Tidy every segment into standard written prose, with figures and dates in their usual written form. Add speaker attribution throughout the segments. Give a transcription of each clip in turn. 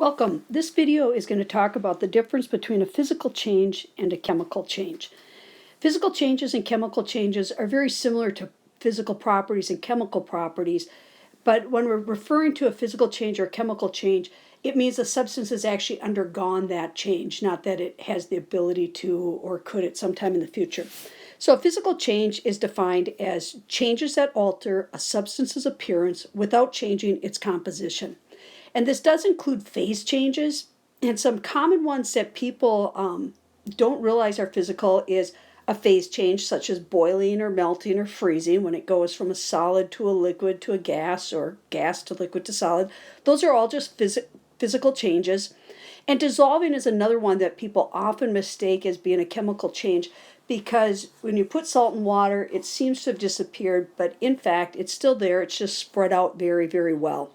Speaker 1: Welcome. This video is going to talk about the difference between a physical change and a chemical change. Physical changes and chemical changes are very similar to physical properties and chemical properties, but when we're referring to a physical change or a chemical change, it means the substance has actually undergone that change, not that it has the ability to or could at some time in the future. So a physical change is defined as changes that alter a substance's appearance without changing its composition. And this does include phase changes, and some common ones that people don't realize are physical is a phase change such as boiling or melting or freezing when it goes from a solid to a liquid to a gas or gas to liquid to solid. Those are all just physical changes. And dissolving is another one that people often mistake as being a chemical change because when you put salt in water, it seems to have disappeared, but in fact, it's still there. It's just spread out very, very well.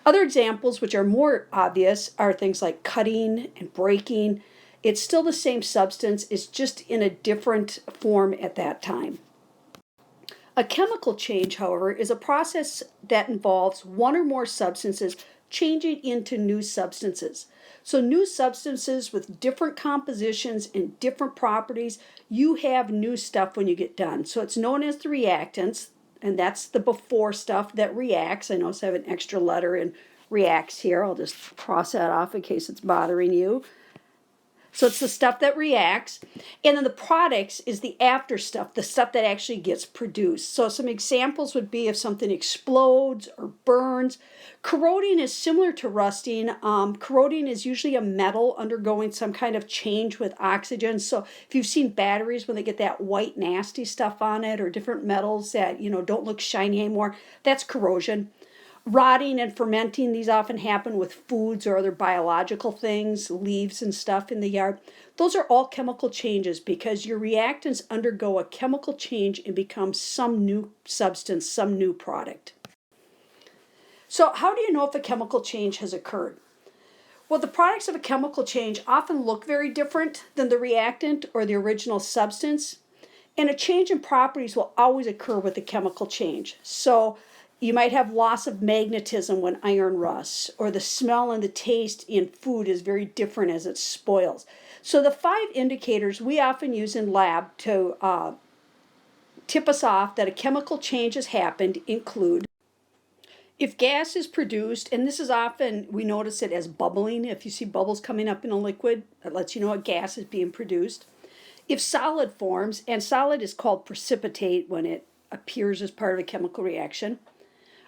Speaker 1: Other examples, which are more obvious, are things like cutting and breaking. It's still the same substance, it's just in a different form at that time. A chemical change, however, is a process that involves one or more substances changing into new substances. So new substances with different compositions and different properties, you have new stuff when you get done. So it's known as the reactants. And that's the before stuff that reacts. I notice I have an extra letter in reacts here. I'll just cross that off in case it's bothering you. So it's the stuff that reacts. And then the products is the after stuff, the stuff that actually gets produced. So some examples would be if something explodes or burns. Corroding is similar to rusting. Corroding is usually a metal undergoing some kind of change with oxygen. So if you've seen batteries when they get that white nasty stuff on it or different metals that don't look shiny anymore, that's corrosion. Rotting and fermenting, these often happen with foods or other biological things, leaves and stuff in the yard. Those are all chemical changes because your reactants undergo a chemical change and become some new substance, some new product. So how do you know if a chemical change has occurred? Well, the products of a chemical change often look very different than the reactant or the original substance, and a change in properties will always occur with a chemical change. So you might have loss of magnetism when iron rusts, or the smell and the taste in food is very different as it spoils. So the 5 indicators we often use in lab to tip us off that a chemical change has happened include if gas is produced, and this is often, we notice it as bubbling. If you see bubbles coming up in a liquid, that lets you know a gas is being produced. If solid forms, and solid is called precipitate when it appears as part of a chemical reaction.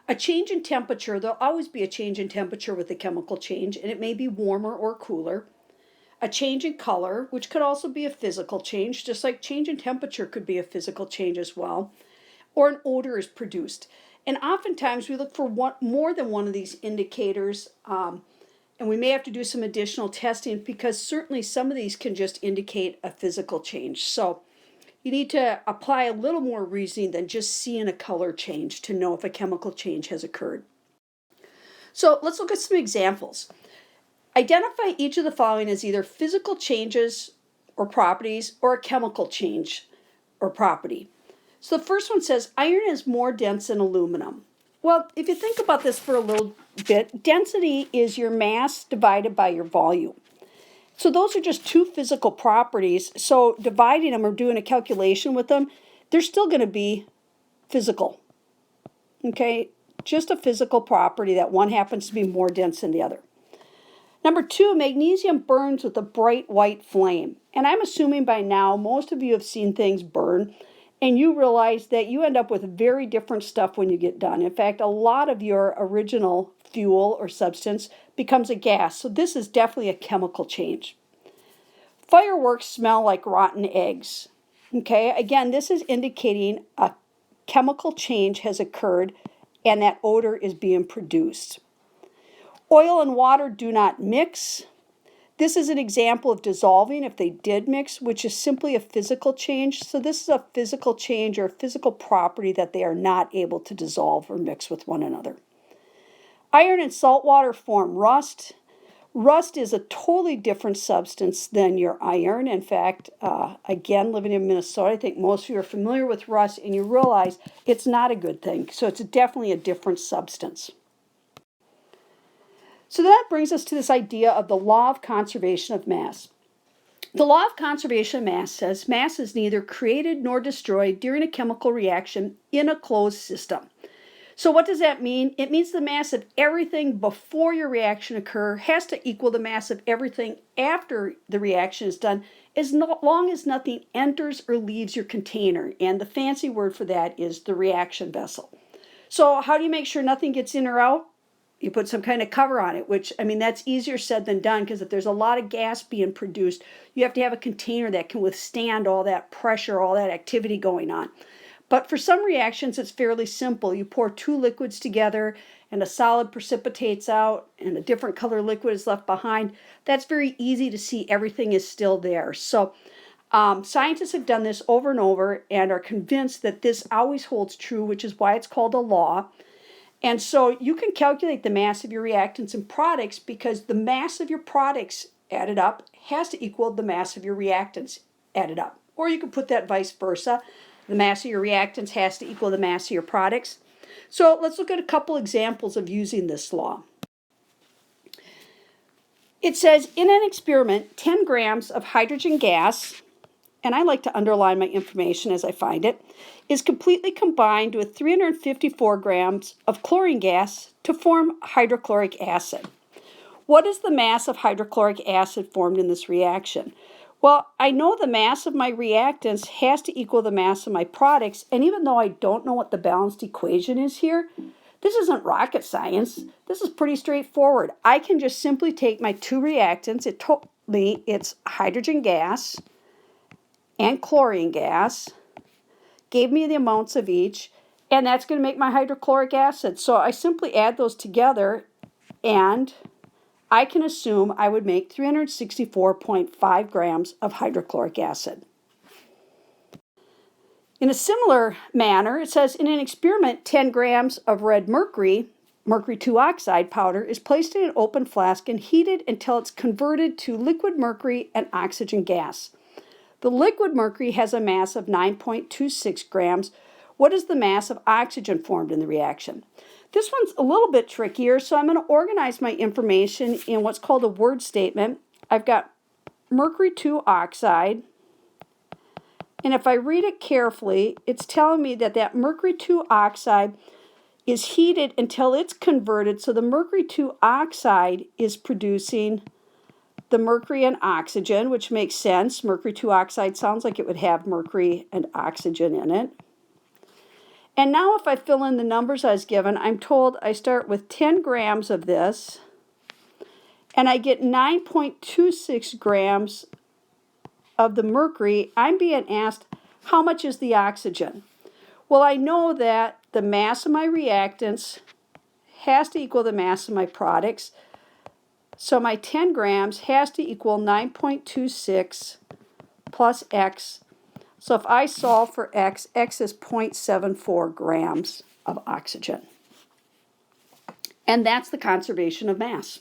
Speaker 1: A change in temperature, there'll always be a change in temperature with the chemical change, and it may be warmer or cooler. A change in color, which could also be a physical change, just like change in temperature could be a physical change as well. Or an odor is produced. And oftentimes we look for more than one of these indicators, and we may have to do some additional testing because certainly some of these can just indicate a physical change. So you need to apply a little more reasoning than just seeing a color change to know if a chemical change has occurred. So let's look at some examples. Identify each of the following as either physical changes or properties or a chemical change or property. So the first one says iron is more dense than aluminum. Well, if you think about this for a little bit, density is your mass divided by your volume. So those are just 2 physical properties. So dividing them or doing a calculation with them, they're still going to be physical. Okay, just a physical property that one happens to be more dense than the other. Number 2, magnesium burns with a bright white flame. And I'm assuming by now most of you have seen things burn, and you realize that you end up with very different stuff when you get done. In fact, a lot of your original fuel or substance becomes a gas. So this is definitely a chemical change. Fireworks smell like rotten eggs. Okay, again, this is indicating a chemical change has occurred and that odor is being produced. Oil and water do not mix. This is an example of dissolving if they did mix, which is simply a physical change. So this is a physical change or a physical property that they are not able to dissolve or mix with one another. Iron and salt water form rust. Rust is a totally different substance than your iron. In fact, again, living in Minnesota, I think most of you are familiar with rust and you realize it's not a good thing. So it's definitely a different substance. So that brings us to this idea of the law of conservation of mass. The law of conservation of mass says mass is neither created nor destroyed during a chemical reaction in a closed system. So what does that mean? It means the mass of everything before your reaction occurs has to equal the mass of everything after the reaction is done, as long as nothing enters or leaves your container. And the fancy word for that is the reaction vessel. So how do you make sure nothing gets in or out? You put some kind of cover on it, which, I mean, that's easier said than done, because if there's a lot of gas being produced, you have to have a container that can withstand all that pressure, all that activity going on. But for some reactions, it's fairly simple. You pour two liquids together and a solid precipitates out and a different color liquid is left behind. That's very easy to see everything is still there. So scientists have done this over and over and are convinced that this always holds true, which is why it's called a law. And so you can calculate the mass of your reactants and products because the mass of your products added up has to equal the mass of your reactants added up. Or you can put that vice versa. The mass of your reactants has to equal the mass of your products. So let's look at a couple examples of using this law. It says in an experiment, 10 grams of hydrogen gas, and I like to underline my information as I find it, is completely combined with 354 grams of chlorine gas to form hydrochloric acid. What is the mass of hydrochloric acid formed in this reaction? Well, I know the mass of my reactants has to equal the mass of my products, and even though I don't know what the balanced equation is here, this isn't rocket science. This is pretty straightforward. I can just simply take my two reactants. It told me it's hydrogen gas and chlorine gas, gave me the amounts of each, and that's going to make my hydrochloric acid. So I simply add those together, and I can assume I would make 364.5 grams of hydrochloric acid. In a similar manner, it says in an experiment, 10 grams of red mercury, mercury 2 oxide powder, is placed in an open flask and heated until it's converted to liquid mercury and oxygen gas. The liquid mercury has a mass of 9.26 grams. What is the mass of oxygen formed in the reaction? This one's a little bit trickier, so I'm going to organize my information in what's called a word statement. I've got mercury 2 oxide, and if I read it carefully, it's telling me that that mercury 2 oxide is heated until it's converted, so the mercury 2 oxide is producing the mercury and oxygen, which makes sense. Mercury 2 oxide sounds like it would have mercury and oxygen in it. And now if I fill in the numbers I was given, I'm told I start with 10 grams of this, and I get 9.26 grams of the mercury. I'm being asked, how much is the oxygen? Well, I know that the mass of my reactants has to equal the mass of my products. So my 10 grams has to equal 9.26 plus X. So if I solve for X, X is 0.74 grams of oxygen. And that's the conservation of mass.